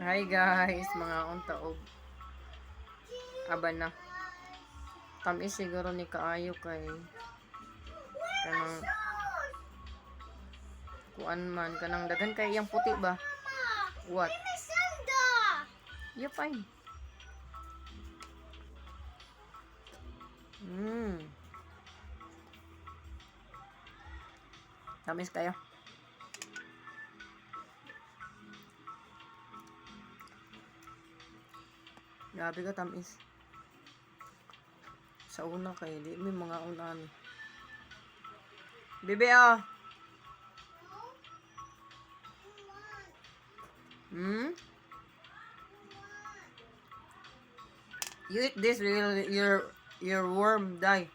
Hi guys, mga untaog abana. Tamis siguro ni kaayo kay kanang kuan man kanang dagan kay yang puti ba? What? You fine. Tamis kayo. Grabe ka tamis. Sa una kay di may mga unan. Bebe ah. You eat this, will your worm die.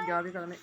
Grabe ka lamig.